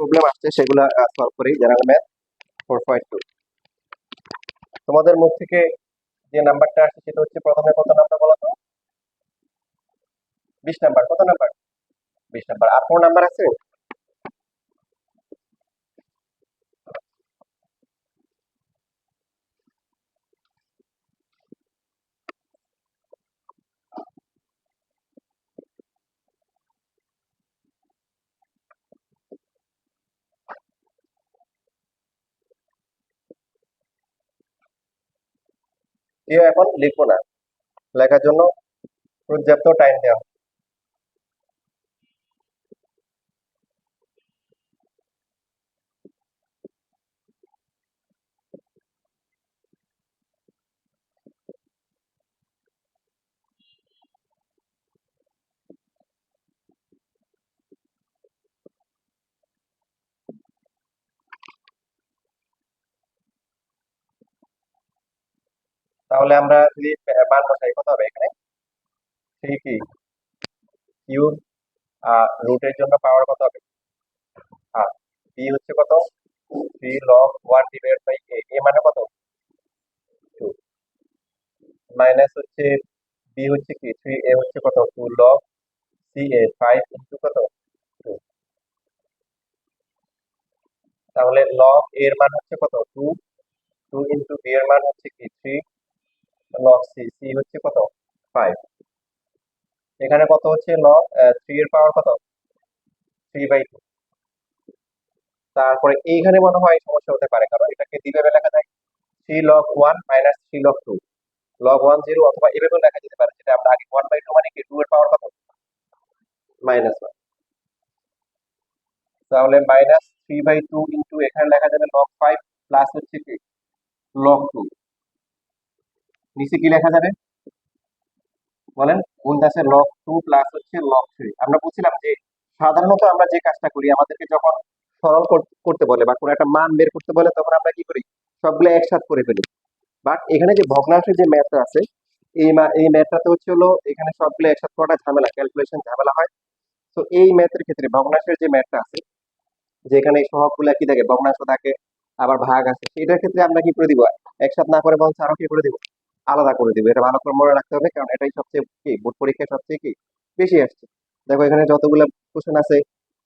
Problem আসছে সেগুলো solve করি। General math 4.2। তোমাদের মুখ থেকে যে নাম্বারটা আসছে সেটা হচ্ছে প্রথমে কত নাম্বার বলো তো? 20 নাম্বার। কত নাম্বার? 20 নাম্বার। আর কোন নাম্বার আছে? এখন লিখবো না, লেখার জন্য পর্যাপ্ত টাইম দেওয়া। তাহলে আমরা যদি মান বসাই কত হবে এখানে? থ্রি কি কিউব, রুটের জন্য পাওয়ার কত হবে? হাফ। বি হচ্ছে কত? 3 log 1 ডিভাইড বাই এ মানে কত? 2। মাইনাস হচ্ছে বি হচ্ছে কি 3, এ হচ্ছে কত? 2 log সি এ 5 ইন্টু কত? 2। তাহলে লগ এর মান হচ্ছে কত? 2। 2 ইন্টু বি এর মান হচ্ছে কি 3 log সি, সি হচ্ছে কত? 5। এখানে কত হচ্ছে? লগ 3 এর পাওয়ার কত? 3/2। তারপরে এইখানে মনে হয় সমস্যা হতে পারে, কারণ এটাকে কিভাবে লেখা যায়? 3 log 1 মাইনাস 3 log 2, log 1 0, অথবা এভাবেও লেখা যেতে পারে, যেটা আমরা আগে 1/2 মানে কি 2 এর পাওয়ার কত? -1। তাহলে -3/2 ইন্টু এখানে লেখা যাবে log 5 প্লাস হচ্ছে কি log 2। নিচে কি লেখা যাবে বলেন? কোন দাসে log 2 প্লাস হচ্ছে log 3। আমরা বলছিলাম যে সাধারণত আমরা যে কাজটা করি, আমাদেরকে যখন সরল করতে বলে বা কোনো একটা মান বের করতে বলে, তখন আমরা কি করি? সবগুলো একসাথে করে ফেলি। বাট এখানে যে ভগ্নাংশের যে ম্যাথটা আছে, এই ম্যাথটাতে হচ্ছে হলো এখানে সবগুলো একসাথে করাটা ঝামেলা, ক্যালকুলেশন ঝামেলা হয়। তো এই ম্যাথের ক্ষেত্রে ভগ্নাংশের যে ম্যাথটা আছে, যে এখানে সহগগুলো কি থাকে, ভগ্নাংশ থাকে, আবার ভাগ আছে, সেটার ক্ষেত্রে আমরা কি করে দিব? একসাথে না করে বলছে আরো কি করে দিব? আলাদা করে দিব। এটা ভালো করে মনে রাখতে হবে, কারণ এটাই সবচেয়ে কি বোর্ড পরীক্ষায় সবচেয়ে কি বেশি আসছে। দেখো এখানে যতগুলো কোশ্চেন আছে,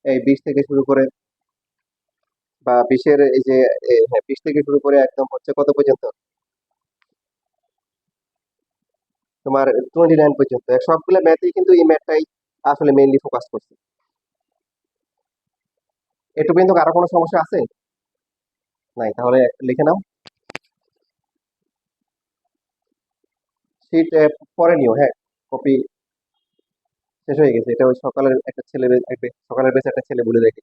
এই 20 থেকে শুরু করে বা 20-এর এই যে হ্যাঁ 20 থেকে শুরু করে একদম হচ্ছে কত পর্যন্ত? তোমার 29 পর্যন্ত সবগুলো ম্যাথই কিন্তু এই ম্যাথটাই আসলে মেইনলি ফোকাস করছে। একটু কিন্তু আরো কোনো সমস্যা আছে? নাই? তাহলে লিখে নাও। শীট পরে নিও, হ্যাঁ। কপি শেষ হয়ে গেছে। এটা ওই সকালের একটা ছেলে, সকালের বেঁচে একটা ছেলে বলে রেখে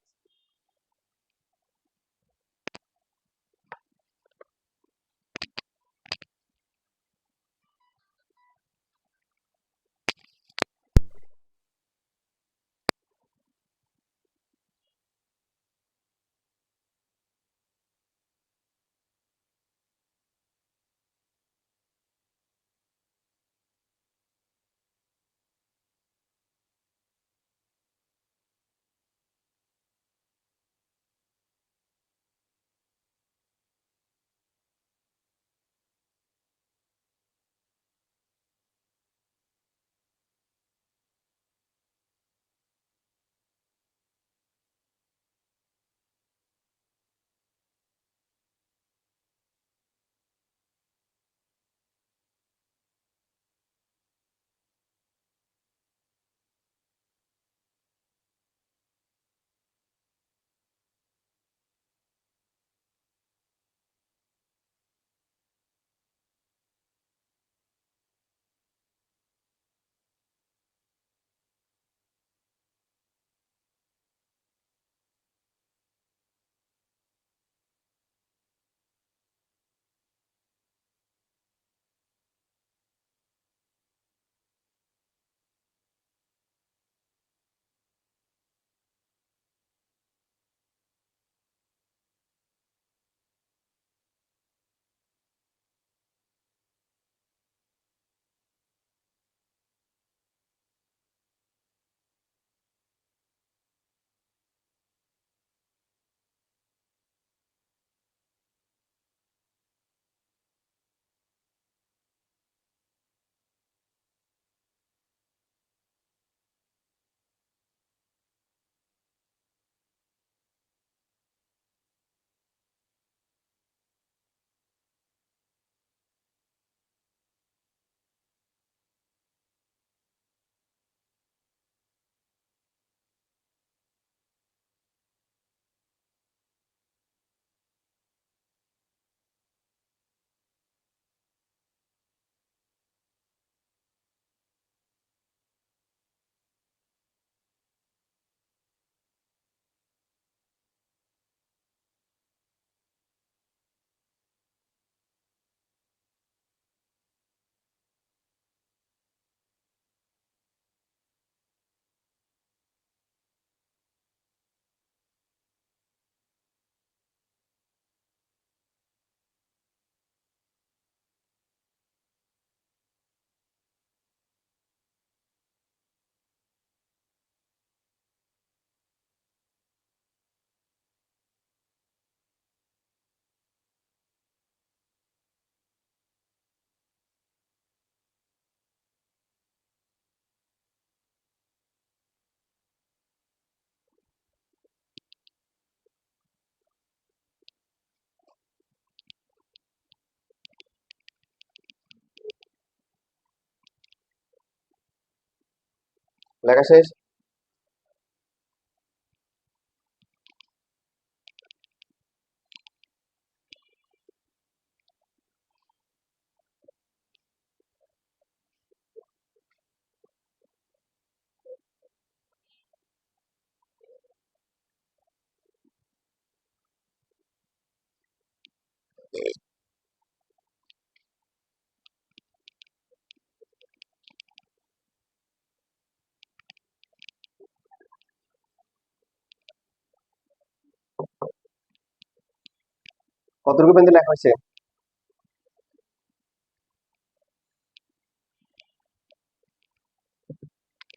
লেখা শেষ। কতটুকু পর্যন্ত লেখা হয়েছে?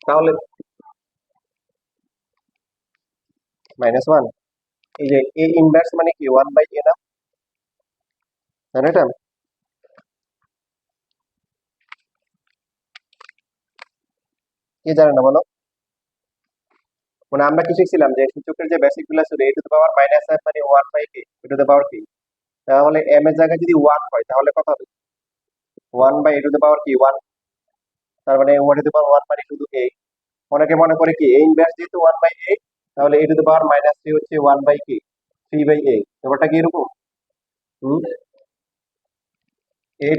তাহলে -1, এই যে এ ইনভার্স মানে কি 1/a না, জানো এটা? কি জানে না বলো? মানে আমরা কি শিখছিলাম যে সূচকের যে বেসিক গুলো ছিল a⁻−f মানে 1/k e⁻k, তাহলে m এর জায়গায় যদি 1 হয় তাহলে কত হবে? 1/a⁻k 1, তার মানে 1 মানে শুধু a। অনেকে মনে করে কি a ইনভার্স যেহেতু 1/a, তাহলে a⁻−3 হচ্ছে 1/k 3/a। ব্যাপারটা কি এরকম? হুম,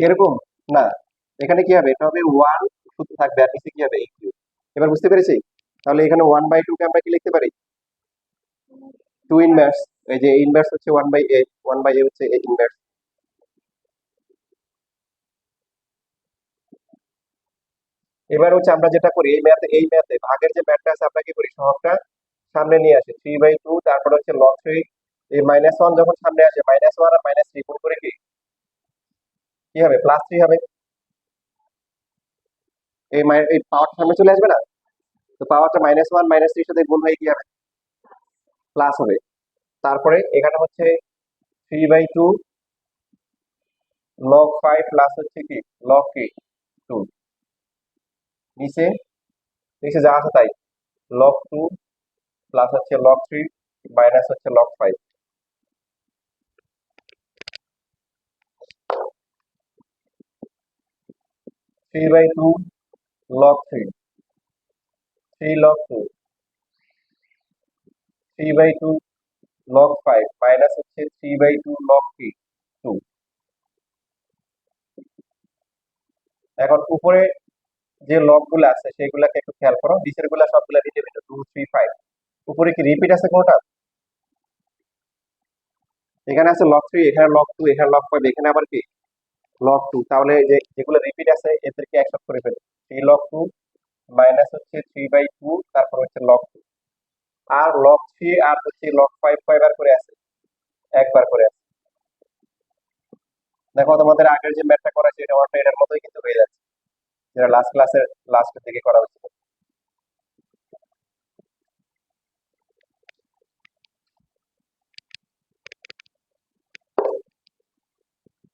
এরকম না, এখানে কি হবে, এটা হবে 1 শুধু থাকবে আর নিচে কি হবে a কিউব। এবার বুঝতে পেরেছি? তাহলে এখানে 1/2 কে আমরা কি লিখতে পারি? 2 ইনভার্স। এই যে ইনভার্স হচ্ছে 1/a, 1/a হচ্ছে a ইনভার্স। এবার হচ্ছে আমরা যেটা করি এই ম্যাথে ভাগের যে ম্যাথটা আছে আমরা কি করি, সহগটা সামনে নিয়ে আসি 3/2, তারপর হচ্ছে log 3। এই -1 যখন সামনে আসে, -1 আর -3 গুণ করে কি কি হবে, +3 হবে। এই পাওয়ারটা সামনে চলে আসবে না, তো পাওয়ারটা -1 -3 সাথে গুণ হয়ে কি হবে, প্লাস হবে। তারপরে এখানে হচ্ছে 3/2 log 5 প্লাস হচ্ছে কি log 2, নিচে নিচে যা আছে তাই, log 2 প্লাস হচ্ছে log 3 মাইনাস হচ্ছে log 5। 3/2 log 3, 3 log 2, 3/2 log 5 minus হচ্ছে 3/2 log 2। এখন উপরে যে লগ গুলো আছে সেগুলাকে একটু খেয়াল করো, নিচের গুলা সবগুলা রিপিট, 2 3 5। উপরে কি রিপিট আছে কোনটা? এখানে আছে log 3, এখানে log 2, এখানে log 5, এখানে আবার কি log 2। তাহলে যে যেগুলো রিপিট আছে এদেরকে একসাথে করে ফেলো, 3 log 2 মাইনাস হচ্ছে 3/2, তারপর হচ্ছে log 2। আর log 3 আর হচ্ছে log 5 কয়বার করে আছে, একবার করে আছে। দেখো তোমাদের আগের যে ম্যাথটা করা ছিল এটা এটার মতোই কিন্তু হয়ে যাচ্ছে, যেটা লাস্ট ক্লাসের লাস্টের দিকে করা হয়েছিল।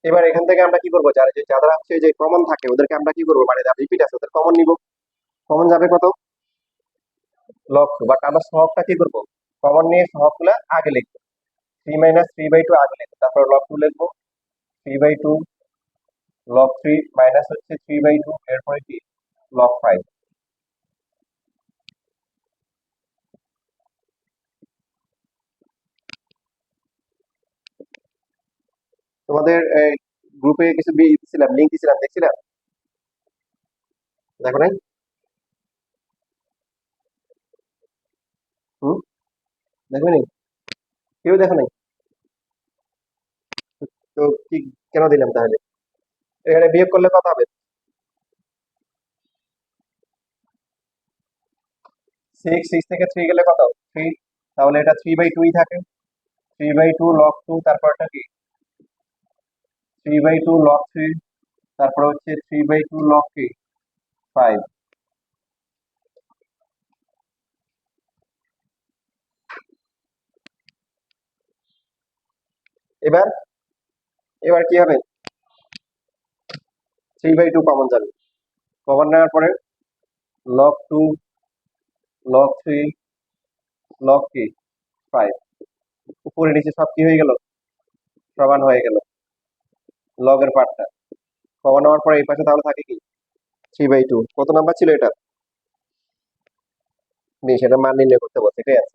এবার এখান থেকে আমরা কি করবো, যারা হচ্ছে যে কমন থাকে ওদেরকে আমরা কি করবো, মানে যারা রিপিট আছে ওদের কমন নিব। কমন যাবে কত, log 2। বাট আমরা সহগটা কি করবো, কমন নিয়ে সহগগুলা আগে লিখবো, 3 - 3/2 আগে লিখবো, তারপর log 2 লিখবো, 3/2 log 3 মাইনাস হচ্ছে 3/2, এরপরে কি log 5। তোমাদের গ্রুপে কিছু দিছিলাম, লিঙ্ক দিছিলাম, দেখছিলাম? দেখো নাই? হুম, দেখো নাই? কেউ দেখো নাই? তো কি কেন দিলাম তাহলে? এখানে বিয়োগ করলে কত হবে? 6 থেকে 3 গেলে কত, 3। তাহলে এটা 3/2 থাকে, 3/2 log 2, তারপরটা কি 3/2 log 3, তারপর হচ্ছে 3/2 log 5। এবার এবার কি হবে, 3/2 কমন যাবে, কমন নেওয়ার পরে log 2 log 3 log 5, উপরে নিচে সব কি হয়ে গেল, সমান হয়ে গেল লগের পার্টটা। কমন নেওয়ার পরে এই পাশে তাহলে থাকে কি 3/2। কত নাম্বার ছিল এটা? সেটা মান নির্ণয় করতে বলছে, ঠিক আছে।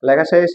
লেখা শেষ।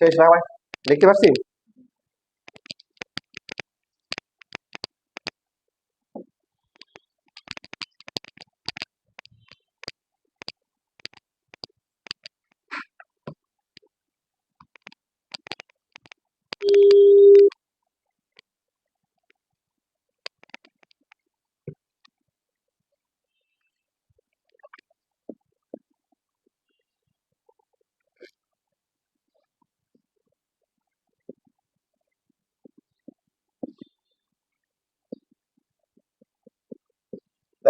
শেষ ভাই, দেখতে পাচ্ছি।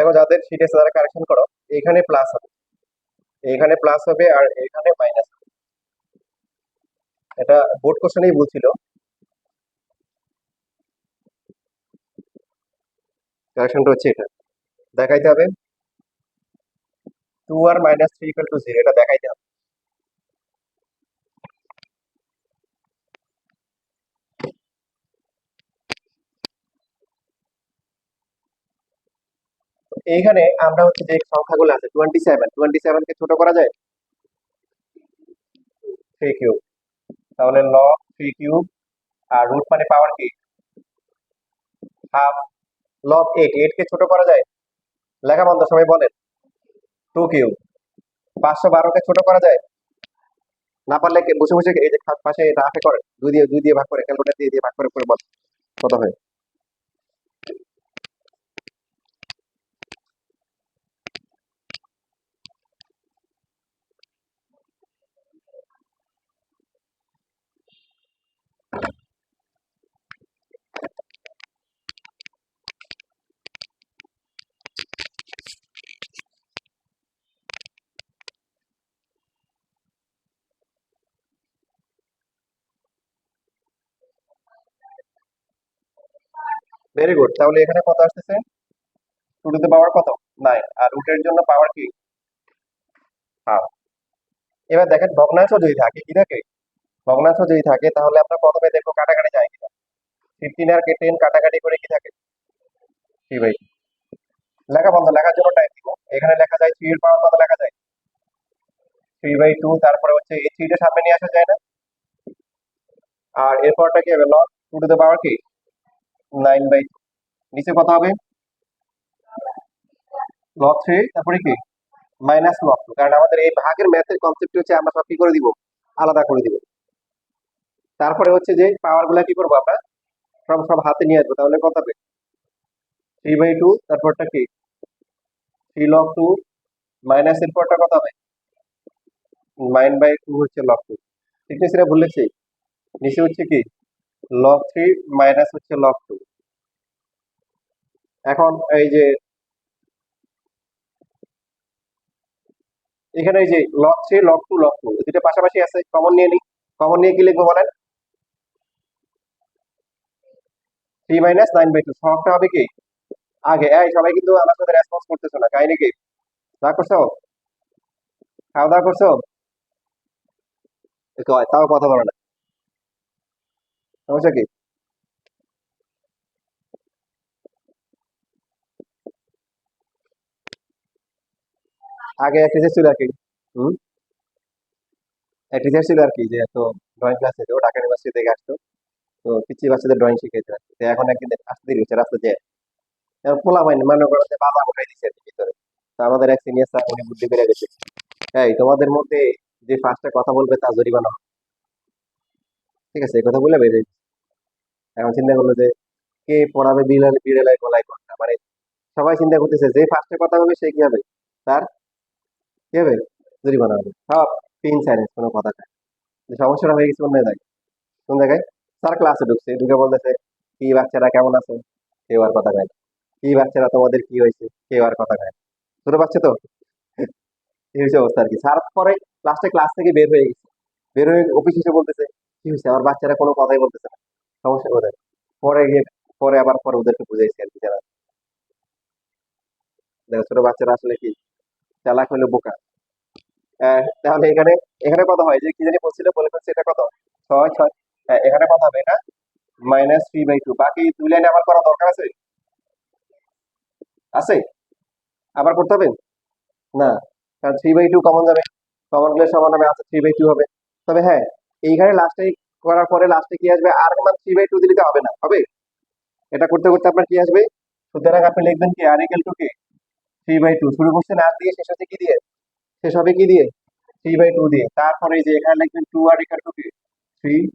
দেখো যাদের শিট আছে তারা কারেকশন করো, এখানে প্লাস হবে, এখানে প্লাস হবে আর এখানে মাইনাস হবে। এটা বোর্ড কোশ্চেনেই বলছিল, কারেকশনটা হচ্ছে এটা দেখাইতে হবে, 2 আর -3 = 0, এটা দেখাইতে হবে। এইখানে আমরা হচ্ছে যে সংখ্যাগুলো আছে 27 কে ছোট করা যায় 3 কিউব, তাহলে লগ 3 কিউব, আর রুট মানে পাওয়ার কি হাফ, লগ 8 কে ছোট করা যায়, লেখা বন্ধ সবাই বলেন, 2 কিউব, 512 কে ছোট করা যায়, না পারলে বসে বসে এই যে পাশে রাফে করেন, 2 দিয়ে ভাগ করে, ক্যালকুলেটর দিয়ে দিয়ে ভাগ করে করে বল কত হয়। ভেরি গুড, তাহলে এখানে কত আসতেছে, 2 টু দ্য পাওয়ার কত 9, আর রুটের জন্য পাওয়ার কি হাফ। এবার দেখেন ভগ্নাংশ যদি থাকে কি থাকে, ভগ্নাংশ যদি থাকে তাহলে আমরা প্রথমে দেখবো কাটাকাটি যায় কিনা, 15 আর 10 কাটাকাটি করে কি থাকে 3/2। লেখা বন্ধ, লেখার জন্য টাইম দিব, এখানে লেখা যায় 3 এর পাওয়ার কত লেখা যায় 3/2, তারপরে হচ্ছে এই 3 টা সামনে নিয়ে আসা যায় না, আর এরপরটা কি হবে লগ 2 টু দ্য পাওয়ার কি 9/2, নিচে কত হবে log 3, তারপরে কি -log 2, কারণ আমাদের এই ভাগের ম্যাথের কনসেপ্ট হচ্ছে আমরা সব কি করে দিব আলাদা করে দিব। তারপরে হচ্ছে যে পাওয়ার গুলা কি করবো আমরা সব সব হাতে নিয়ে আসবো, তাহলে কত হবে 3/2, তারপরটা কি 3 log 2, মাইনাস এর পরটা কত হবে 9/2 হচ্ছে log 2, ঠিক আছে, এটা ভুল লিখছি, নিচে হচ্ছে কি log 3 মাইনাস হচ্ছে log 2। এখন এই যে এখানে এই যে log 3 log 2 দুটো পাশাপাশি আছে, কমন নিয়ে নিই, কমন নিয়ে কি লিখবো বলেন 3 - 9/2, সবটা হবে কি আগে। এই সবাই কিন্তু আমার সাথে রেসপন্স করতেছো না, কাহিনী কি, রাগ করছো, খাওয়া দাওয়া করছো, তাও কথা বলো না, সমস্যা কি, আগে এক টিচার ছিল আর কি, হম, এক টিচার ছিল আর কি, যে তো ড্রয়িং ক্লাস থেকে ও ঢাকা ইউনিভার্সিটি থেকে আসতো, তো পিচ্ছি বাচ্চাদের ড্রয়িং শিখাইতে আর কি। তো এখন একদিন আসতে দেরি হচ্ছে রাস্তা যায়, এখন পোলা পাইনি মনে করো যে বাবা উঠাই দিচ্ছে আর কি ভিতরে। তো আমাদের এক সিনিয়র স্যার উনি বুদ্ধি পেরে গেছে, এই তোমাদের মধ্যে যে ফার্স্টে কথা বলবে তা জরিমানা হবে। ঠিক আছে, এই কথা বলে বেরিয়ে গেছে। এখন চিন্তা করলো যে কে পড়াবে বিড়াল বিড়ালের গলায় কথা, মানে সবাই চিন্তা করতেছে যে ফার্স্টে কথা বলবে সে কি হবে, তার কি হবে জরিমানা হবে, সব পিন সাইলেন্স, কোনো কথা নাই। যে সমস্যাটা হয়ে গেছে অন্য জায়গায়, কোন জায়গায়, স্যার ক্লাসে ঢুকছে, ঢুকে বলতেছে কি বাচ্চারা কেমন আছে, কেউ আর কথা কয় না, কি বাচ্চারা তোমাদের কি হয়েছে, কেউ আর কথা কয় না, ছোট বাচ্চা তো, এই হচ্ছে অবস্থা আর কি। স্যার পরে লাস্টে ক্লাস থেকে বের হয়ে গেছে, বের হয়ে অফিস এসে বলতেছে কি হয়েছে আমার বাচ্চারা কোনো কথাই বলতেছে না, সমস্যা ওদের। পরে গিয়ে পরে আবার পরে ওদেরকে বুঝাইছি আর কি, যারা দেখো ছোট বাচ্চারা আসলে কি চালাক হলে বোকা। তাহলে এখানে এখানে কত হয় যে কি জানি বলছিল বলে ফেলছে, এটা কত 6 6, হ্যাঁ এখানে কত হবে এটা -3/2, বাকি 2 লাইনে আবার করা দরকার আছে, আছে আবার করতে হবে না, কারণ 3/2 কমন যাবে, কমন গেলে সমান হবে আচ্ছা 3/2 হবে। তবে হ্যাঁ, এইখানে লাস্টে করার পরে লাস্টে কি আসবে, আর মান 3/2 দিলে তো হবে না, হবে এটা করতে করতে আপনার কি আসবে, সুতরাং আপনি লিখবেন কি আর ইকুয়াল টু কি 3/2, শুরু করছেন আর দিয়ে শেষ হচ্ছে কি দিয়ে, শেষ হবে কি দিয়ে 3/2 দিয়ে, তারপরে এই যে এখানে লিখবেন 2 আর ইকুয়াল টু কি 3।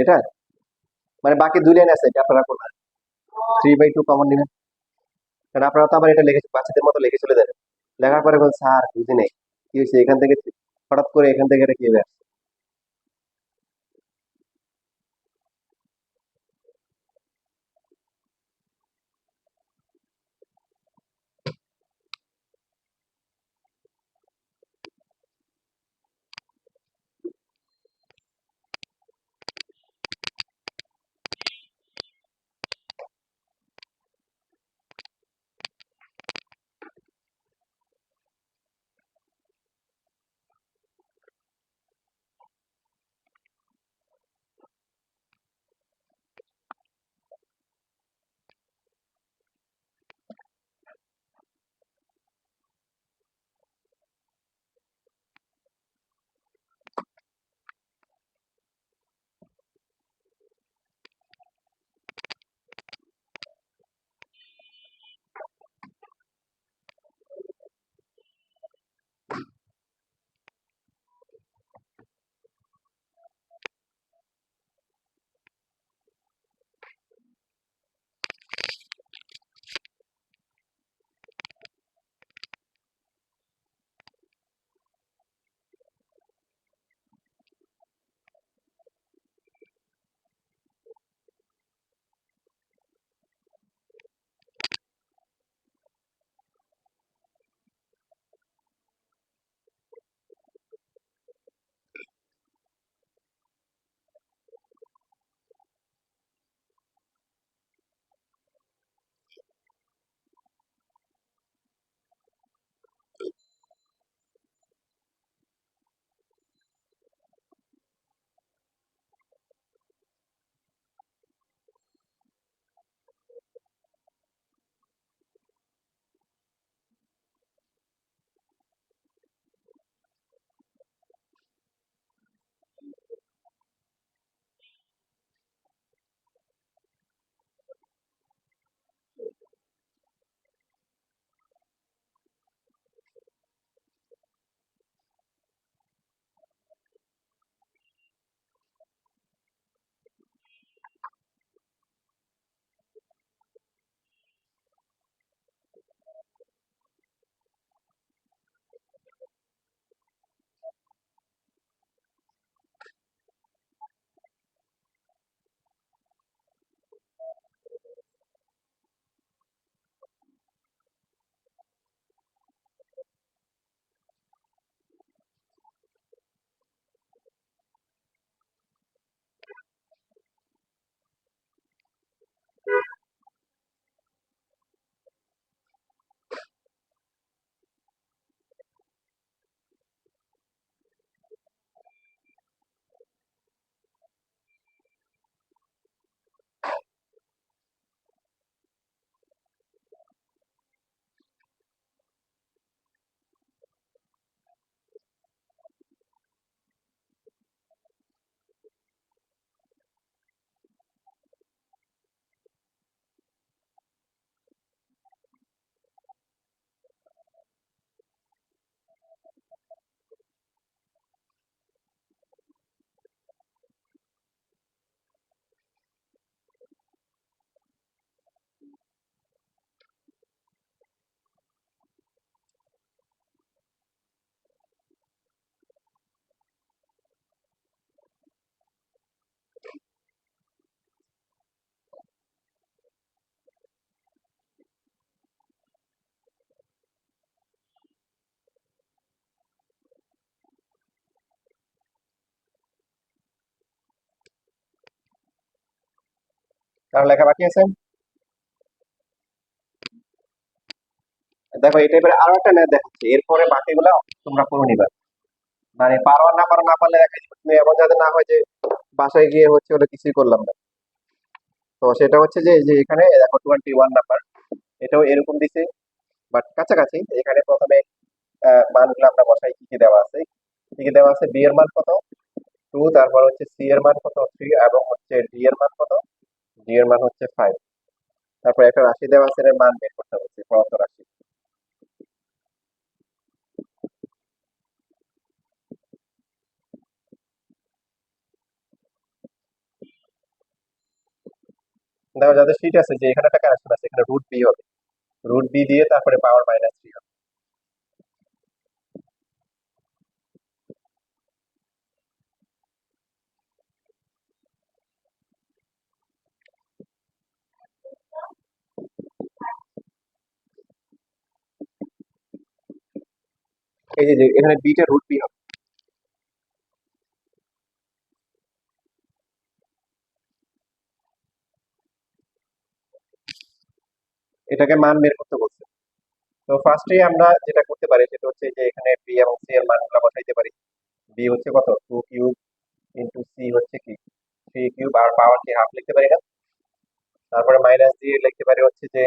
এটা মানে বাকি দুই লাইন আছে, এটা আপনারা করবেন। 3/2 কমন নেবেন, কারণ আপনারা তো আবার এটা লিখে বাচ্চাদের মতো লিখে চলে যাবেন। লেখার পরে বলুন স্যার বুঝি নেই কি হয়েছে, এখান থেকে হঠাৎ করে এখান থেকে এটা কি হবে। কারো লেখা বাকি আছে? দেখো এই টাইপের আরো একটা ম্যাথ দেখাচ্ছি, এরপরে বাকিগুলা তোমরা করে নিবা। মানে পারো আর না পারো, না পারলে দেখাই দিবো, তুমি এমন যাতে না হয় যে বাসায় গিয়ে হচ্ছে ওটা কিছুই করলাম না। তো সেটা হচ্ছে যে যে এখানে দেখো 21 নাম্বার, এটাও এরকম দিছে বাট কাছাকাছি। এখানে প্রথমে মানগুলো আমরা বসাই, কি কি দেওয়া আছে। কি কি দেওয়া আছে, বি এর মান কত 2, তারপর হচ্ছে সি এর মান কত 3, এবং হচ্ছে ডি এর মান কত, ডি এর মান হচ্ছে 5। তারপর একটা রাশি দেওয়া আছে, এর মান বের করতে হচ্ছে, প্রদত্ত রাশি। দেখো যাদের শীট আছে যে এখানে একটা কানেকশন আছে, এখানে রুট বি হবে, রুট বি দিয়ে তারপরে পাওয়ার -3 হবে। এই যে এখানে বিটা রুট বি হবে। এটাকে মান বের করতে বলছে। তো ফার্স্টেই আমরা যেটা করতে পারি সেটা হচ্ছে যে এখানে বি এবং সি এর মানগুলো বসাইতে পারি। বি হচ্ছে কত, 2 কিউব ইন্টু সি হচ্ছে কি 3 কিউব, আর পাওয়ার কি হাফ লিখতে পারি না? তারপরে মাইনাস দিয়ে লিখতে পারি হচ্ছে যে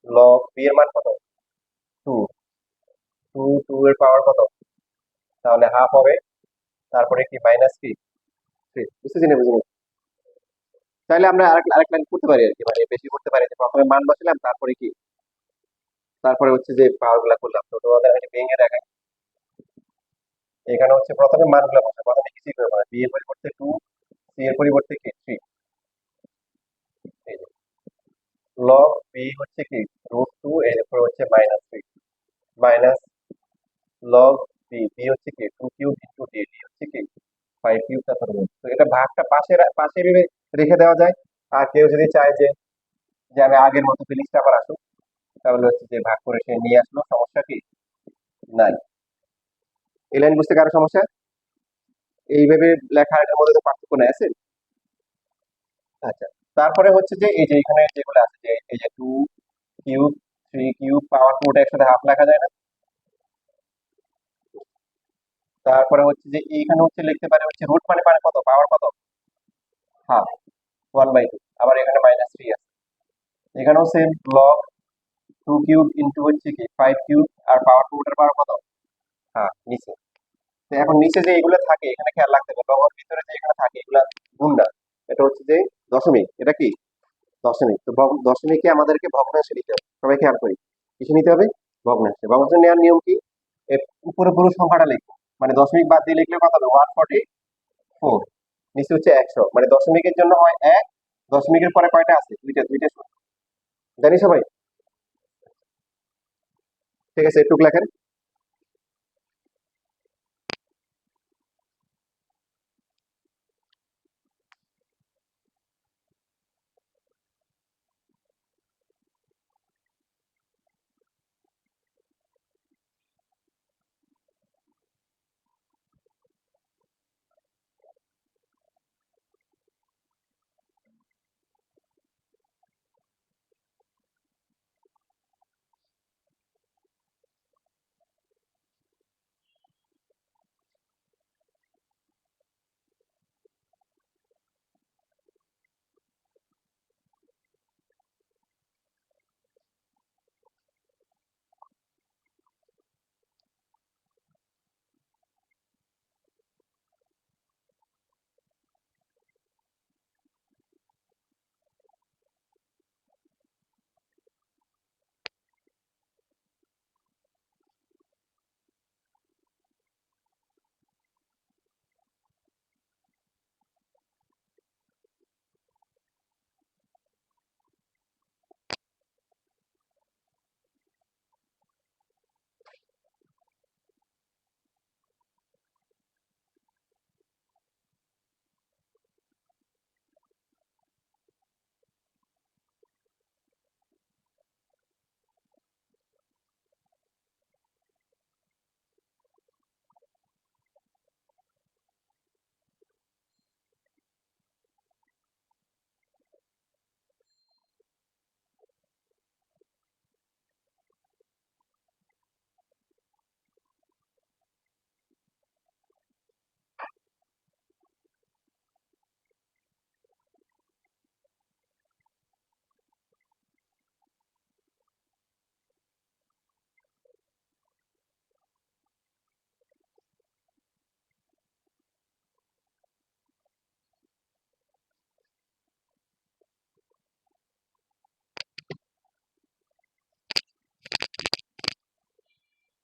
লগ বি এর মান কত, 2, 2 এর পাওয়ার কত, তাহলে হাফ হবে। তারপরে কি মাইনাস কি 3, বুঝতেছি না বুঝিনি। তাহলে আমরা আরেক লাইন করতে পারি আর কি, মানে বেশি করতে পারি যে প্রথমে মান বসালাম তারপরে কি, তারপরে হচ্ছে যে পাওয়ার গুলা করলাম। তো তোমাদের আমি ভেঙে দেখাই। এখানে হচ্ছে প্রথমে মানগুলো বসে, প্রথমে কি করবে মানে বি এর পরিবর্তে 2, সি এর পরিবর্তে কি 3, এই যে লগ বি হচ্ছে কি √2, এর উপর হচ্ছে -3, মাইনাস লগ বি, বি হচ্ছে কি 2 কিউব ইন্টু ডি, ডি হচ্ছে কি 5 কিউব। তারপরে তো এটা ভাগটা পাশে পাশে রেখে দেওয়া যায়। আর কেউ যদি চায় যে যে আমি আগের মতো ফিলিংসটা আবার আসুক, তাহলে হচ্ছে যে ভাগ করে সে নিয়ে আসলো, সমস্যা কি নাই। এই লাইন বুঝতে কারো সমস্যা? এইভাবে লেখা এটার মধ্যে তো পার্থক্য নাই আছে। আচ্ছা, তারপরে হচ্ছে যে এই যে এখানে যেগুলো আছে যে এই যে 2 কিউব 3 কিউব পাওয়ার পুরোটা একসাথে হাফ লেখা যায় না? তারপরে হচ্ছে যে এইখানে হচ্ছে লিখতে পারে হচ্ছে রুট মানে পারে কত, পাওয়ার কত, হাফ, 1/2। আবার এখানে -3 আছে, এখানেও সেম লগ 2 কিউব ইন্টু হচ্ছে কি 5 কিউব, আর পাওয়ার পুরোটার পাওয়ার কত, হ্যাঁ নিচে। তো এখন নিচে যে এগুলো থাকে এখানে খেয়াল রাখতে হবে, লগের ভিতরে যে এখানে থাকে এগুলা গুণ না, এটা হচ্ছে যে দশমিক, এটা কি দশমিক। তো দশমিককে আমাদেরকে ভগ্নাংশে নিতে হবে, সবাই খেয়াল করি কিসে নিতে হবে, ভগ্নাংশে। ভগ্নাংশে নেওয়ার নিয়ম কি, উপরে পুরো সংখ্যাটা লিখবো, মানে দশমিক বাদ দিয়ে লিখলে কত হবে 144, নিচে হচ্ছে 100, মানে দশমিকের জন্য হয় 1, দশমিকের পরে কয়টা আছে, দুইটা, দুইটা শূন্য, জানি সবাই? ঠিক আছে, একটু লেখেন।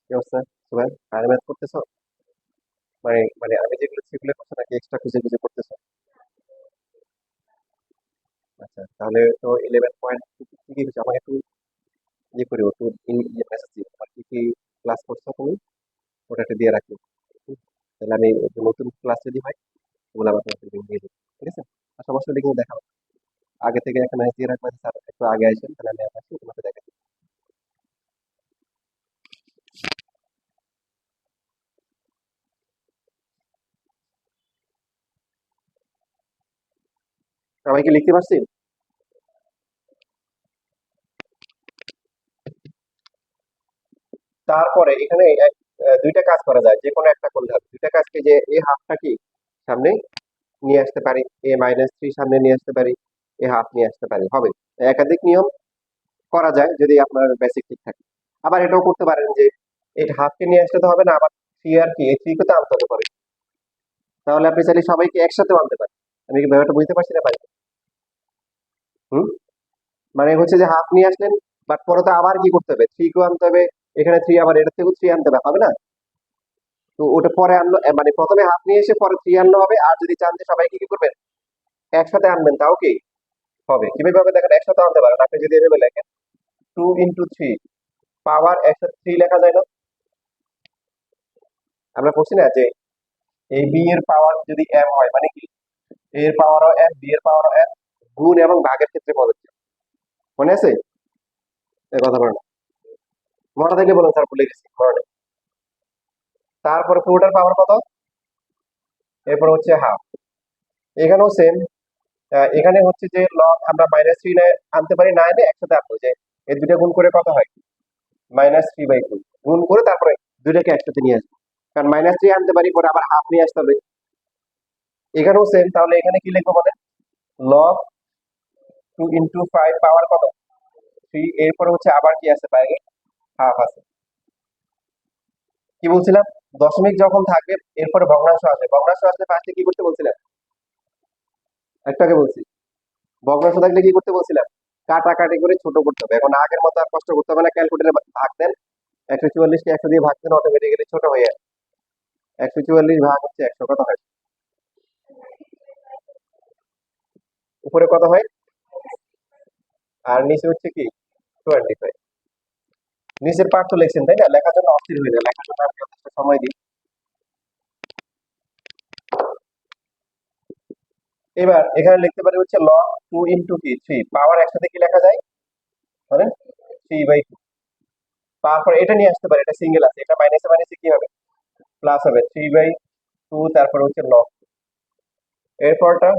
কি অবস্থা সুবাই, আর ম্যাথ করতেছো? মানে মানে আমি যেগুলো সেগুলো করছো নাকি এক্সট্রা খুঁজে খুঁজে করতেছো? আচ্ছা, তাহলে তো 11 পয়েন্ট কি কি হচ্ছে আমাকে একটু ইয়ে করি, একটু মেসেজ দিও তোমার কি কি ক্লাস করছো তুমি, ওটা একটু দিয়ে রাখি। হুম, তাহলে আমি একটু নতুন ক্লাস যদি হয় ওগুলো আমার তোমাকে লিঙ্ক দিয়ে দেবো, ঠিক আছে? আর সমস্যা হলে কিন্তু দেখাবো, আগে থেকে একটা মেসেজ দিয়ে রাখবো যে স্যার একটু আগে আসেন, তাহলে আমি আসি তোমাকে দেখাই। সবাইকে লিখতে পারছি? তারপরে এখানে দুইটা কাজ করা যায়, যে কোনো একটা করলে হবে। দুইটা কাজকে, যে এই হাফটা কি সামনে নিয়ে আসতে পারি, a-3 সামনে নিয়ে আসতে পারি, এ হাফ নিয়ে আসতে পারি, হবে। একাধিক নিয়ম করা যায় যদি আপনার বেসিক ঠিক থাকে। আবার এটাও করতে পারেন যে এই হাফকে নিয়ে আসতে তো হবে না, আবার থ্রি আর কি এই থ্রি কে তো আনতে হতে পারে, তাহলে আপনি চাইলে সবাইকে একসাথে আনতে পারেন। আমি কি ব্যাপারটা বুঝতে পারছি না ভাই? হুম, মানে হচ্ছে যে হাফ নিয়ে আসলেন, বাট পরে তো আবার কি করতে হবে, থ্রি কেও আনতে হবে, এখানে থ্রি, আবার এটা থেকেও থ্রি আনতে হবে, হবে না? তো ওটা পরে আনলো, মানে প্রথমে হাফ নিয়ে এসে পরে থ্রি আনলো হবে। আর যদি চান যে সবাইকে কি করবেন, একসাথে আনবেন, তাও কি হবে। কিভাবে হবে দেখেন, একসাথে আনতে পারেন আপনি যদি এভাবে লেখেন 2 × 3, পাওয়ার একসাথে থ্রি লেখা যায় না? আমরা বলছি না যে এই বি এর পাওয়ার যদি এম হয়, মানে কি এ এর পাওয়ারও এম, বি এর পাওয়ারও এম, গুণ এবং ভাগের ক্ষেত্রে প্রযোজ্য। মনে আছে এই কথা বলেন? মনে থাকলে বলুন স্যার ভুলে গেছি, মনে নেই। তারপরে পুরোটার পাওয়ার কত, এরপর হচ্ছে হাফ। এখানেও সেম, এখানে হচ্ছে যে লগ আমরা -3 আনতে পারি, না এনে একসাথে আনবো, যে এই দুইটা গুণ করে কত হয়, -3/2 গুণ করে তারপরে দুইটাকে একসাথে নিয়ে আসবো, কারণ -3 আনতে পারি, পরে আবার হাফ নিয়ে আসতে হবে। এখানেও সেম, তাহলে এখানে কি লিখবো বলেন, লগ 2 × 5 পাওয়ার কত, 3, এরপরে হচ্ছে আবার কি আছে বাইরে, হাফ আছে। কি বলছিলাম, দশমিক যখন থাকবে এরপরে ভগ্নাংশ আসে, ভগ্নাংশ আসলে ফার্স্টে কি করতে বলছিলাম, একটু আগে বলছি, ভগ্নাংশ থাকলে কি করতে বলছিলাম, কাটাকাটি করে ছোট করতে হবে। এখন আগের মতো আর কষ্ট করতে হবে না, ক্যালকুলেটরে ভাগ দেন, 144কে 100 দিয়ে ভাগ দেন, অটোমেটিক্যালি ছোট হয়ে যায়। 144 ভাগ হচ্ছে 100 কত হয়, উপরে কত হয়, আর নিচে হচ্ছে কি 25। নিচের পার্ট তো লিখছেন তাই না, লেখার জন্য অস্থির হয়ে যায়, লেখার জন্য আমি যথেষ্ট সময় দিই। এবার এখানে লিখতে পারি হচ্ছে লগ 2 × 3, পাওয়ার একসাথে কি লেখা যায় বলেন, 3/2। তারপর এটা নিয়ে আসতে পারি, এটা সিঙ্গেল আছে, এটা মাইনাসে মাইনাসে কি হবে, প্লাস হবে, 3/2, তারপর হচ্ছে লগ, এরপরটা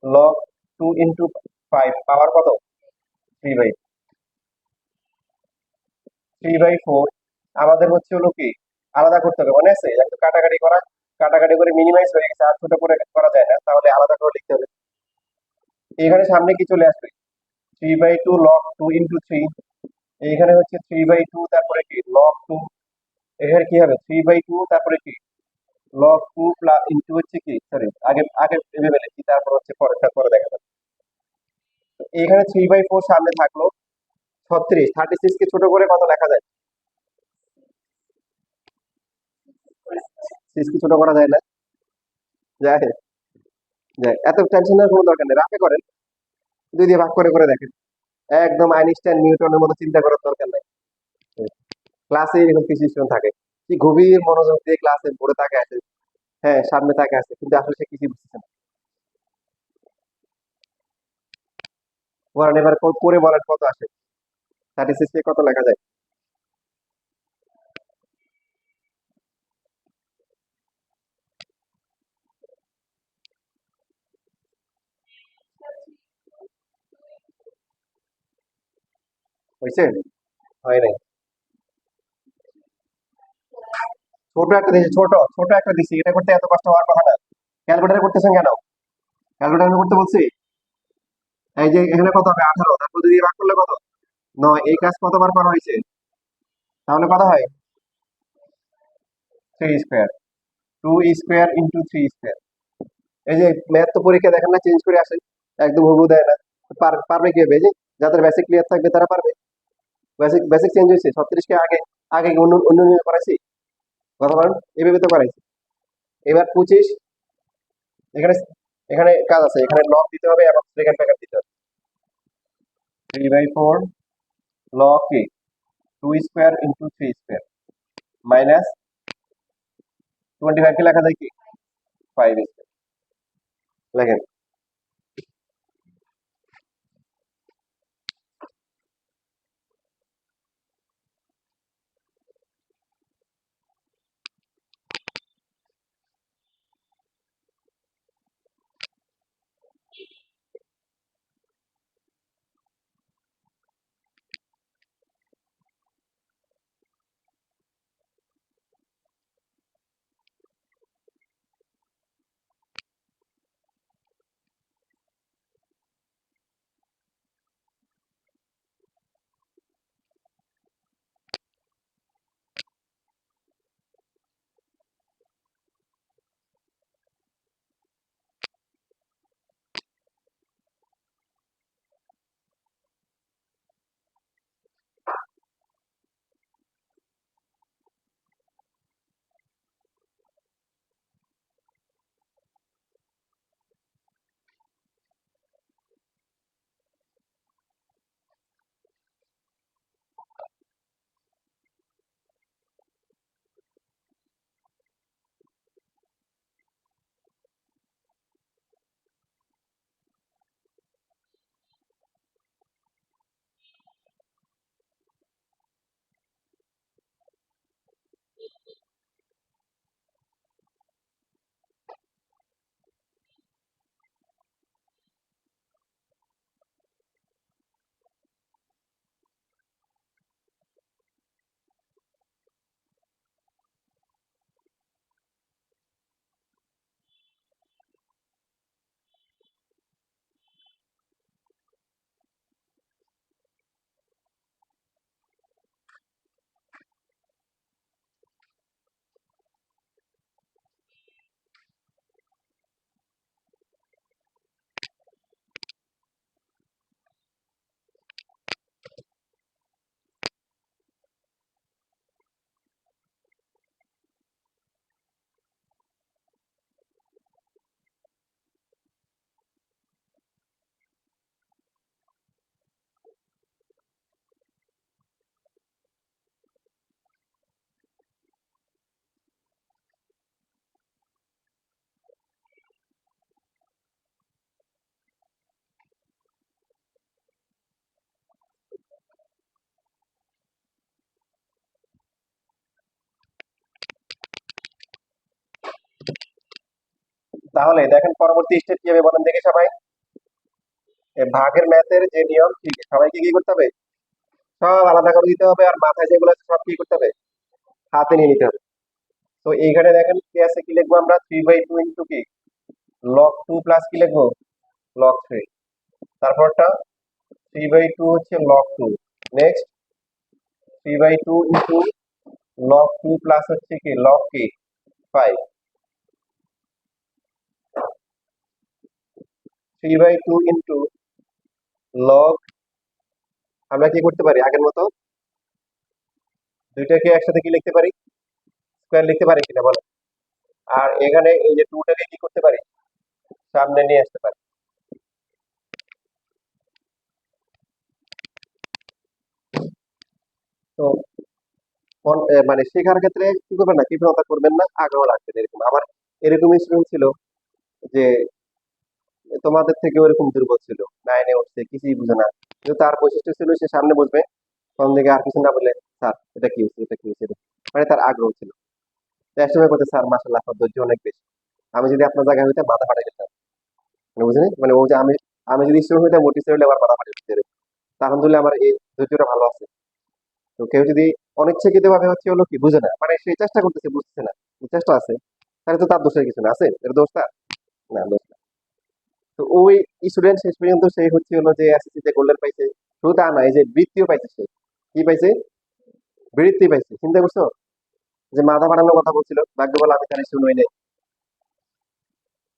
লগ 2 × 5, পাওয়ার কত, 3/4। আমাদের হচ্ছে হলো কি আলাদা করতে হবে, মনে আছে একটু কাটাকাটি করা, কাটাকাটি করে মিনিমাইজ হয়ে গেছে, আর ছোট করে করা যায় না, তাহলে আলাদা করে লিখতে হবে। এখানে সামনে কি চলে আসবে, 3/2 log 2 × 3, এইখানে হচ্ছে 3/2, তারপরে কি log 2, এখানে কি হবে 3/2, তারপরে কি log 2 প্লাস ইন্টু হচ্ছে কি, সরি আগে আগে ভেবে লিখি, তারপর হচ্ছে পরেরটা পরে দেখা যাবে। তো এখানে 3/4 সামনে থাকলো, 36, 36 কে ছোট করে কত লেখা যায়, 6 কে ছোট করা যায় না, যায় যায়, এত টেনশন নেওয়ার কোনো দরকার নেই, রাফে করেন, 2 দিয়ে ভাগ করে করে দেখেন, একদম আইনস্টাইন নিউটনের মতো চিন্তা করার দরকার নাই। ক্লাসে এরকম কিছু স্টুডেন্ট থাকে কি গভীর মনোযোগ দিয়ে ক্লাসে পড়ে তাকে আছে, হ্যাঁ সামনে তাকে আছে, কিন্তু আসলে সে কিছু বুঝতেছে না। বলেন এবার করে বলেন কত আসে, 36 কে কত লেখা যায়? হয়েছে, হয় নাই, ছোট একটা দিছি, ছোট ছোট একটা দিছি, এটা করতে এত কষ্ট হওয়ার কথা না। ক্যালকুলেটার করতেছেন কেন, ক্যালকুলেটার করতে বলছি, এই যে এখানে কত হবে 18, তারপর যদি ভাগ করলে কত, 9, এই কাজ কতবার করা হয়েছে, তাহলে কত হয়, 3 স্কোয়ার, 2 স্কোয়ার × 3 স্কোয়ার। এই যে ম্যাথ তো পরীক্ষা দেখেন না, চেঞ্জ করে আসে, একদম হুবহু দেয় না। পারবে কি হবে, এই যে যাদের বেসিক ক্লিয়ার থাকবে তারা পারবে। বেসিক বেসিক চেঞ্জ হয়েছে, 36 কে আগে আগে কি অন্য অন্য নিয়মে করাইছি, কথা বলেন, এভাবে তো করাইছি। এবার 25, এখানে এখানে কাজ আছে, এখানে লগ দিতে হবে এবং সেকেন্ড ব্র্যাকেট দিতে হবে। 3/4 লগ কি 2 স্কোয়ার ইন্টু 3 স্কোয়ার মাইনাস 25 কে লেখা যায় কি 5 স্কোয়ার। লেখেন তাহলে দেখেন পরবর্তী স্টেপ কি হবে বলেন দেখি সবাই। ভাগের ম্যাথের যে নিয়ম ঠিক সবাইকে কি করতে হবে, সব আলাদা করে দিতে হবে, আর মাথায় যেগুলো আছে সব কি করতে হবে, হাতে নিয়ে নিতে হবে। তো এইখানে দেখেন কি আছে, কি লিখবো আমরা 3/2 ইন্টু কি লগ 2 প্লাস কি লিখবো লগ 3। তারপরটা 3/2 হচ্ছে log 2। Next 3/2 into log 2 plus হচ্ছে কি লগ কি 5। 3/2 ইন্টু লগ, আমরা কি করতে পারি আগের মতো দুইটাকে একসাথে কি লিখতে পারি, স্কোয়ার লিখতে পারি কিনা বলো। আর এখানে এই যে 2 টাকে কি করতে পারি সামনে নিয়ে আসতে পারি। তো মানে শেখার ক্ষেত্রে কি করবেন না, কৃপণতা করবেন না, আগ্রহ রাখবেন। এরকম আমার এরকম স্টুডেন্ট ছিল যে তোমাদের থেকে ওরকম দুর্বল ছিল, 9-এ উঠছে কিছুই বুঝে না, কিন্তু তার বৈশিষ্ট্য ছিল সে সামনে বসবে, তখন থেকে আর কিছু না বলে স্যার এটা কি হয়েছে এটা কি হয়েছে, মানে তার আগ্রহ ছিল। তো একসময় বলতে স্যার মাসাল্লাহ আপনার ধৈর্য অনেক বেশি, আমি যদি আপনার জায়গায় হইতাম মাথা ফাটাই যেতাম। মানে বুঝলেন, মানে ও যে আমি আমি যদি স্টুডেন্ট হইতাম মোটিভ হইলে আমার মাথা ফাটাই যেত। আলহামদুলিল্লাহ আমার এই ধৈর্যটা ভালো আছে। তো কেউ যদি অনিচ্ছাকৃত ভাবে হচ্ছে হলো কি বুঝে না, মানে সে চেষ্টা করতেছে বুঝতেছে না, চেষ্টা আছে, তাহলে তো তার দোষের কিছু না, আছে এর দোষ তার না, দোষ না। তো ওই স্টুডেন্ট শেষ পর্যন্ত সে হচ্ছে হলো যে এসএসসি তে গোল্ডেন পাইছে, শুধু তা না এই যে বৃত্তিও পাইছে, সে কি পাইছে, বৃত্তি পাইছে। চিন্তা করছো, যে মাথা বাড়ানোর কথা বলছিল, ভাগ্য বলে আমি তাহলে শুনোই নাই।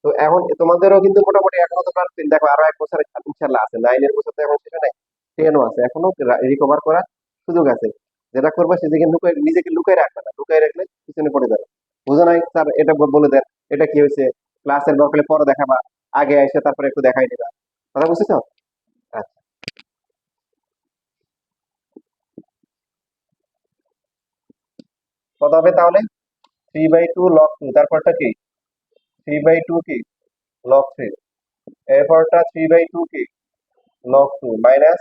তো এখন তোমাদেরও কিন্তু মোটামুটি এখনো তোমরা দেখো আরো 1 বছর ইনশাল্লাহ আছে, 9-এর বছর তো এখন শেষ হয় নাই, 10ও আছে, এখনো রিকভার করার সুযোগ আছে। যেটা করবা সেদিকে লুকায়, নিজেকে লুকায় রাখবে না, লুকায় রাখলে পিছনে পড়ে যাবে। বুঝো নাই স্যার এটা বলে দেন, এটা কি হয়েছে, ক্লাসের দরকারে পরে দেখাবা, আগে এসে তারপরে একটু দেখাই দিবা। কথা বুঝছো? আচ্ছা, কত হবে তাহলে? 3/2 লগ 2, তারপরটা কি? 3/2 কি? লগ 3। এরপরটা 3/2 কি? লগ 2 মাইনাস,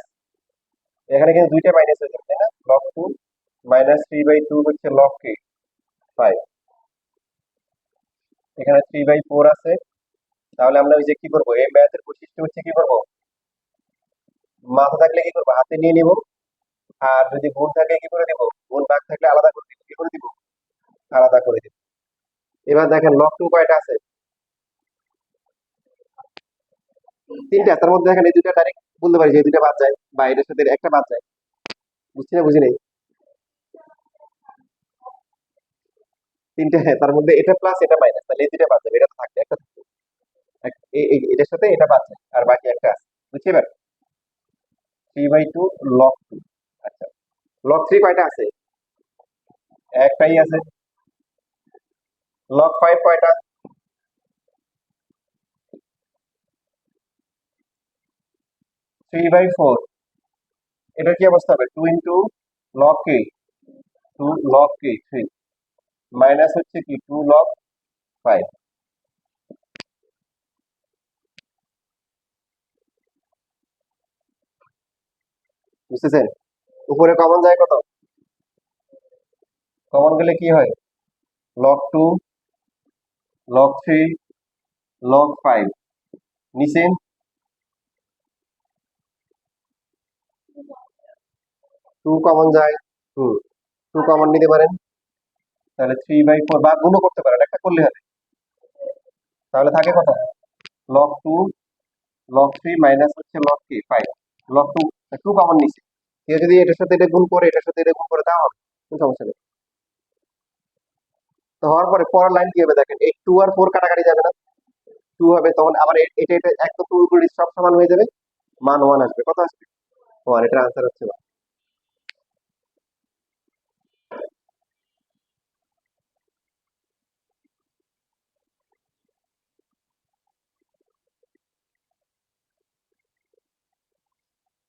এখানে কিন্তু দুইটা মাইনাস হয়ে যাবে, তাই না? লগ 2 মাইনাস 3/2 হচ্ছে লগ কি? 5। এখানে 3/4 আছে। তাহলে আমরা ওই যে কি করবো, এই ম্যাথের বৈশিষ্ট্য হচ্ছে কি করবো, মাথা থাকলে কি করবো, হাতে নিয়ে নিব। আর যদি গুণ থাকে কি করে দিব, গুণ ভাগ থাকলে আলাদা করে দিব। কি করে দিব? আলাদা করে দিব। এবার দেখেন লগ 2 কয়টা আছে? তিনটা। তার মধ্যে দেখেন এই দুইটা ডাইরেক্ট বলতে পারি যে এই দুইটা বাদ যায়, বা এটার সাথে একটা বাদ যায়। বুঝছি না বুঝি নাই? তিনটা, হ্যাঁ, তার মধ্যে এটা প্লাস এটা মাইনাস, তাহলে এই দুইটা বাদ যাবে, এটা তো থাকবে, একটা থাকবে। এটার সাথে এটা বাদ যায়, আর বাকি একটা আছে। বুঝছি এবার? 3/2 লগ 2। আচ্ছা, লগ 3 কয়টা আছে? একটাই আছে। লগ 5 কয়টা? 3/4। এটার কি অবস্থা হবে? 2 ইন্টু লগ কি? 2 লগ কি? 3 মাইনাস হচ্ছে কি? 2 লগ 5। বুঝতেছেন? উপরে কমন যায় কত? কমন গেলে কি হয়? Log 2, log 3, log 5। নিচে 2 কমন যায়। হুম, 2 কমন নিতে পারেন। তাহলে 3/4, বা গুণও করতে পারেন, একটা করলে হবে। তাহলে থাকে কত? লগ 2 লগ 3 মাইনাস হচ্ছে লগ কি? 5। লগ 2, 2 কমন নিছে। কেউ যদি এটার সাথে এটা গুণ করে, এটার সাথে এটা গুণ করে, তাও হবে, কোনো সমস্যা নেই। তো হওয়ার পরে পরের লাইন কি হবে দেখেন, এই 2 আর 4 কাটাকাটি যাবে না? 2 হবে, তখন আবার এটা এটা একদম পুরোপুরি সব সমান হয়ে যাবে। মান 1 আসবে। কত আসবে? 1। এটার আনসার হচ্ছে 1।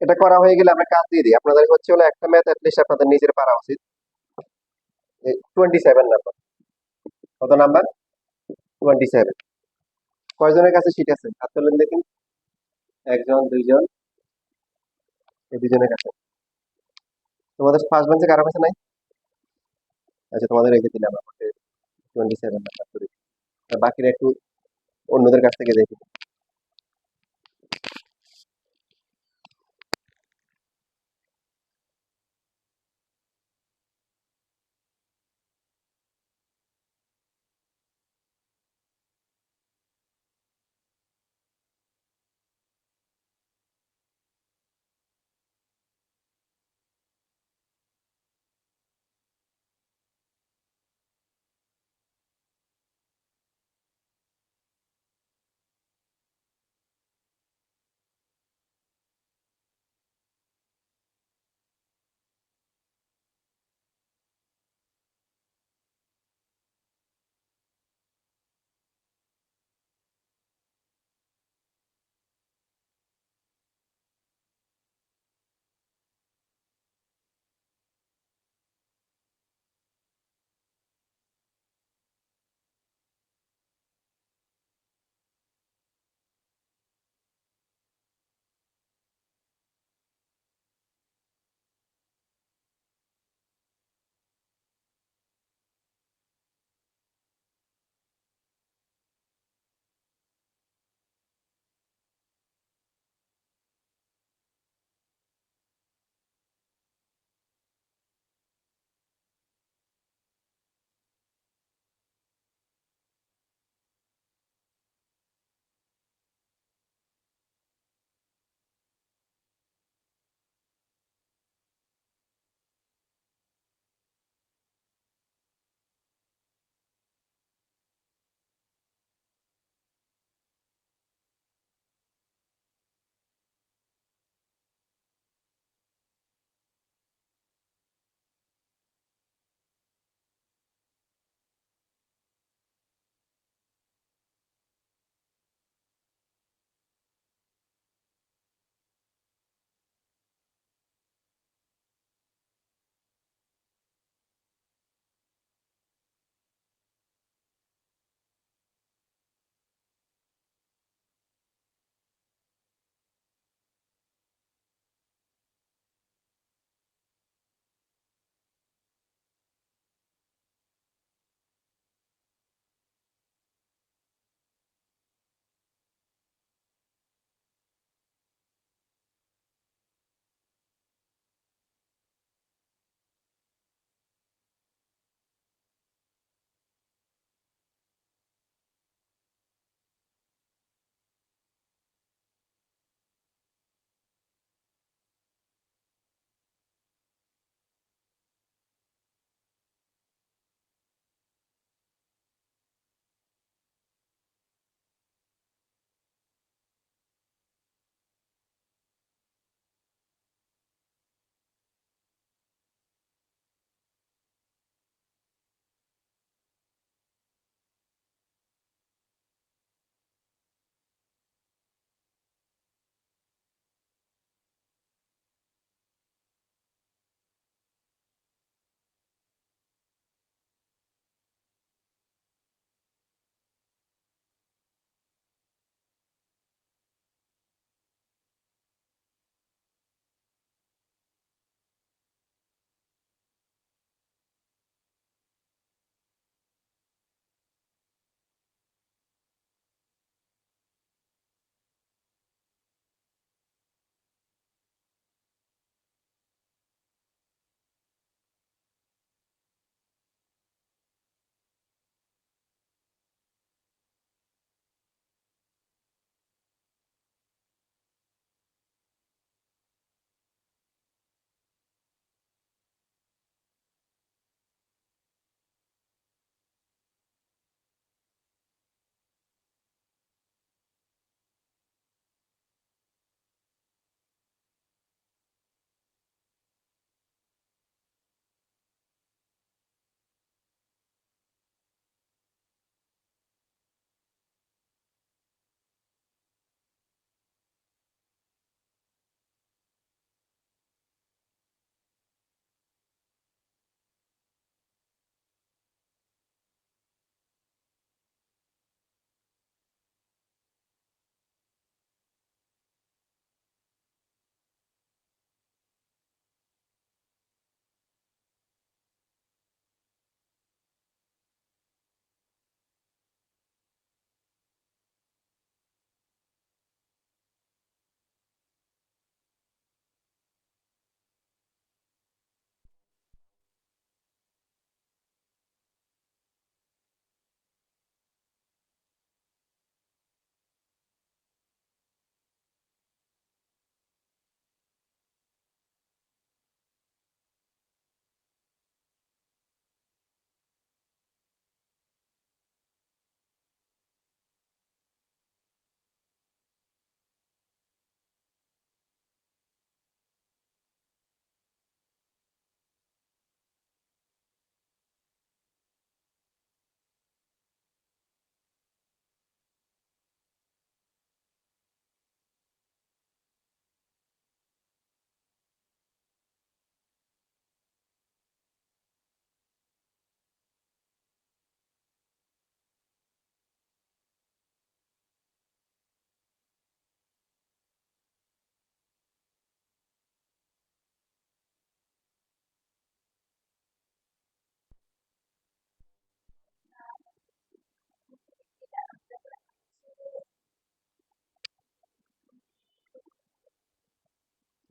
এটা করা হয়ে গেলে আমরা কাজ দিয়ে দিই। আপনাদের হচ্ছে হলো একটা ম্যাথ অ্যাটলিস্ট আপনাদের নিজের পারা উচিত। 27 নাম্বার। কত নাম্বার? 27। কয়জনের কাছে শিট আছে? হাত তোলেন দেখুন। একজন, দুইজন, এই দুজনের কাছে। তোমাদের ফার্স্ট বেঞ্চে কারো কাছে নাই? আচ্ছা, তোমাদের এই যে দিলাম আমাকে 27 নাম্বার করে। আর বাকিরা একটু অন্যদের কাছ থেকে দেখি।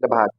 এটা ভাগ।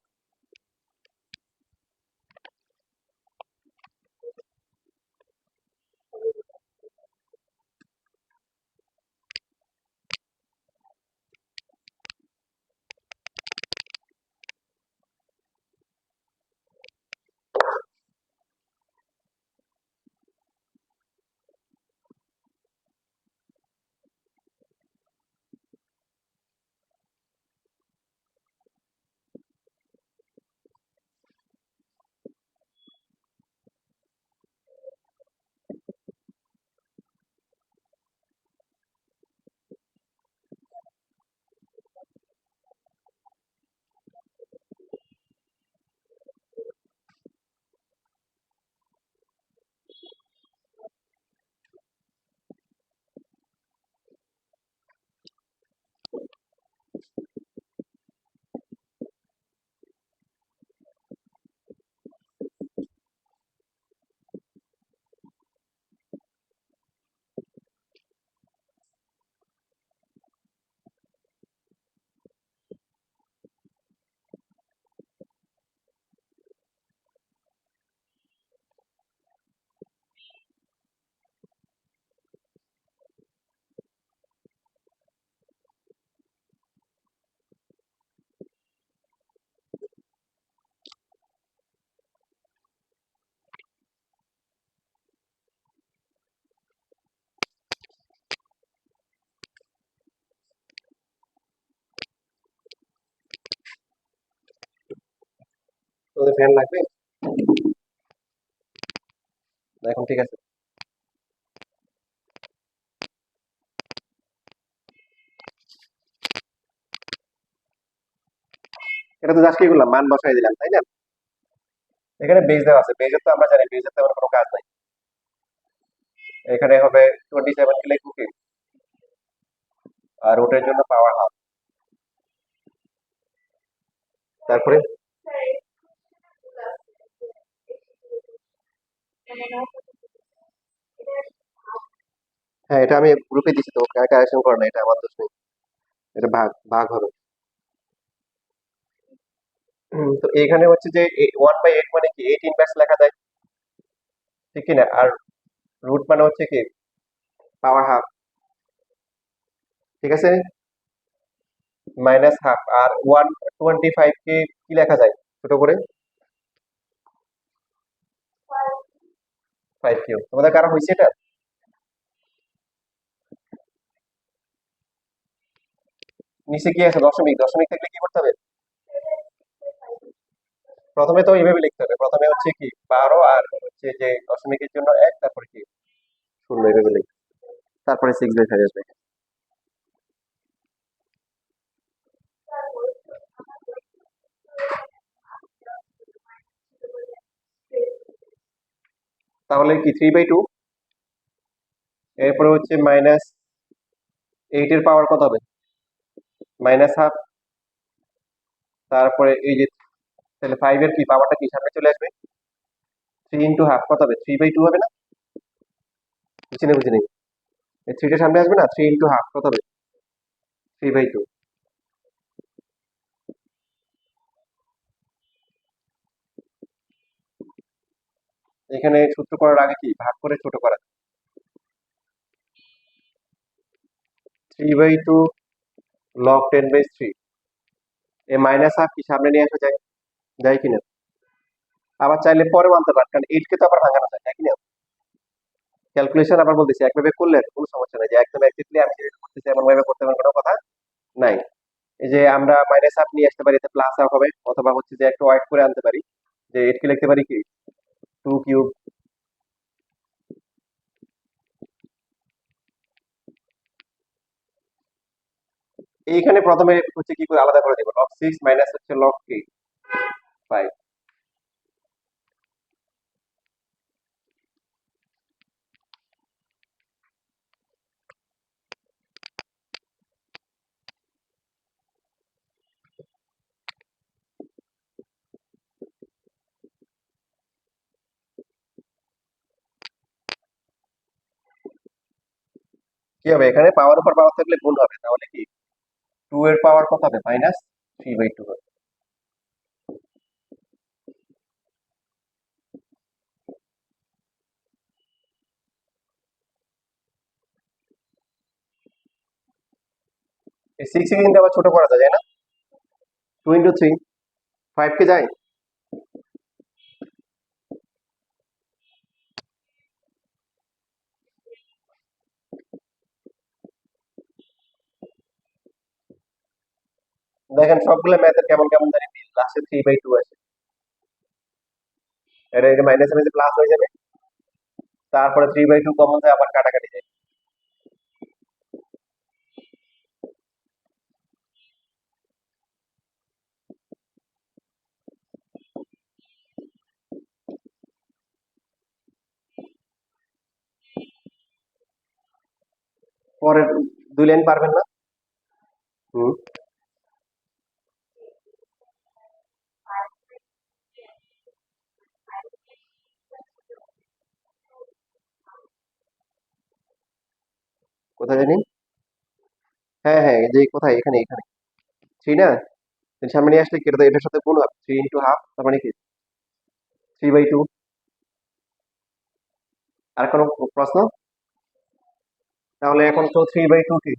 তোদের ফ্যান লাগবে? না, এখন ঠিক আছে। এটা তো জাস্ট কি করলাম, মান বসাই দিলাম, তাই না? এখানে বেজ দেওয়া আছে, বেজের তো আমরা জানি বেজের তেমন কোনো কাজ নাই। এখানে হবে 27 কে লিখবো কি, আর রুটের জন্য পাওয়ার হাফ। তারপরে হ্যাঁ, এটা আমি গ্রুপে দিছি, তো কারেকশন করে না, এটা আমার দোষ নেই। এটা ভাগ ভাগ হবে। তো এখানে হচ্ছে যে 1/8 মানে কি 8 ইনভার্স লেখা যায়, ঠিক কি না? আর রুট মানে হচ্ছে কি পাওয়ার হাফ, ঠিক আছে? Minus half. আর 125 কে কি লেখা যায় ছোট করে? 5 কিউব। তোমাদের কারো হয়েছে এটা? নিচে কি আছে? দশমিক। দশমিক থাকলে কি করতে হবে? প্রথমে তো এইভাবে লিখতে হবে, প্রথমে হচ্ছে কি 12 আর হচ্ছে যে দশমিকের জন্য 1, তারপরে কি 0, এইভাবে লিখতে, তারপরে 6/5 আসবে। তাহলে কি 3/2, এরপরে হচ্ছে -8 এর পাওয়ার কত হবে? Minus half. তারপরে এই যে তাহলে 5 এর কি পাওয়ারটা কি সামনে চলে আসবে? 3 ইন্টু হাফ কত হবে? 3/2 হবে না? বুঝছি না, বুঝি নেই। এই 3 টা সামনে আসবে না, 3 ইন্টু হাফ কত হবে? 3/2। এখানে সূত্র করার আগে কি ভাগ করে ছোট করা। 3/2 লগ 10/3। এই মাইনাস হাফ কি সামনে নিয়ে আসা যায়? যায় কিনা? আবার চাইলে পরে আনতে পারেন, কারণ 8 কে তো আবার ভাঙানো যায়, তাই কিনা? ক্যালকুলেশন আবার বলতেছি, একভাবে করলে কোনো সমস্যা নাই, যে একদম এক্সাক্টলি আমি যেভাবে করতেছি এমন ভাবে করতে পারেন, কোনো কথা নাই। এই যে আমরা মাইনাস হাফ নিয়ে আসতে পারি, এতে প্লাস হাফ হবে, অথবা হচ্ছে যে একটু ওয়াইড করে আনতে পারি, যে 8 কে লিখতে পারি কি 2 কিউব। এইখানে প্রথমে হচ্ছে কি করে আলাদা করে দিব, লগ 6 মাইনাস হচ্ছে লগ কি 5। কি হবে? এখানে পাওয়ার উপর পাওয়ার থাকলে গুণ হবে, তাহলে কি 2 এর পাওয়ার কত হবে? -3/2 হবে। এই 6 কে কিন্তু আবার ছোট করা যায় না? 2 ইন্টু 3 5 কে যায়? দেখেন সবগুলো ম্যাথের কেমন কেমন জানি মিল, লাস্টে 3/2 আসে। এটা মাইনাস মাইনাস প্লাস হয়ে যাবে, তারপরে 3/2 কমন যায়, আবার কাটাকাটি যায়। পরের 2 লাইন পারবেন না? হুম, কোথায় জানি? হ্যাঁ হ্যাঁ, এই যে কোথায়, এখানে এখানে 3 না? তাহলে সামনে নিয়ে আসলে কেটে দেয়, এটার সাথে গুণ হবে 3 ইন্টু হাফ, তার মানে কি 3/2। আর কোনো প্রশ্ন? তাহলে এখন তো 3/2 কি?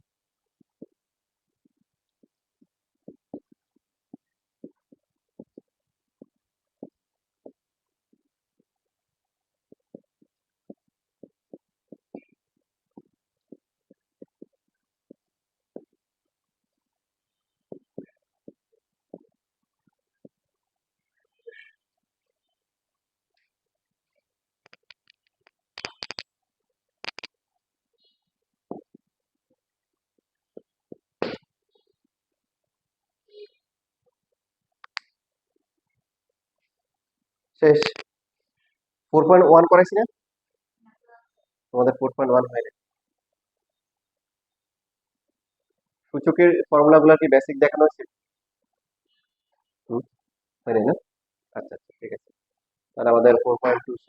শেষ। 4.1 করাইছি না? তোমাদের 4.1 হয়নি। সূচকের ফর্মুলা গুলো কি বেসিক দেখানো হয়েছে? হুম, হয়নি না? আচ্ছা আচ্ছা, ঠিক আছে। তাহলে আমাদের 4.2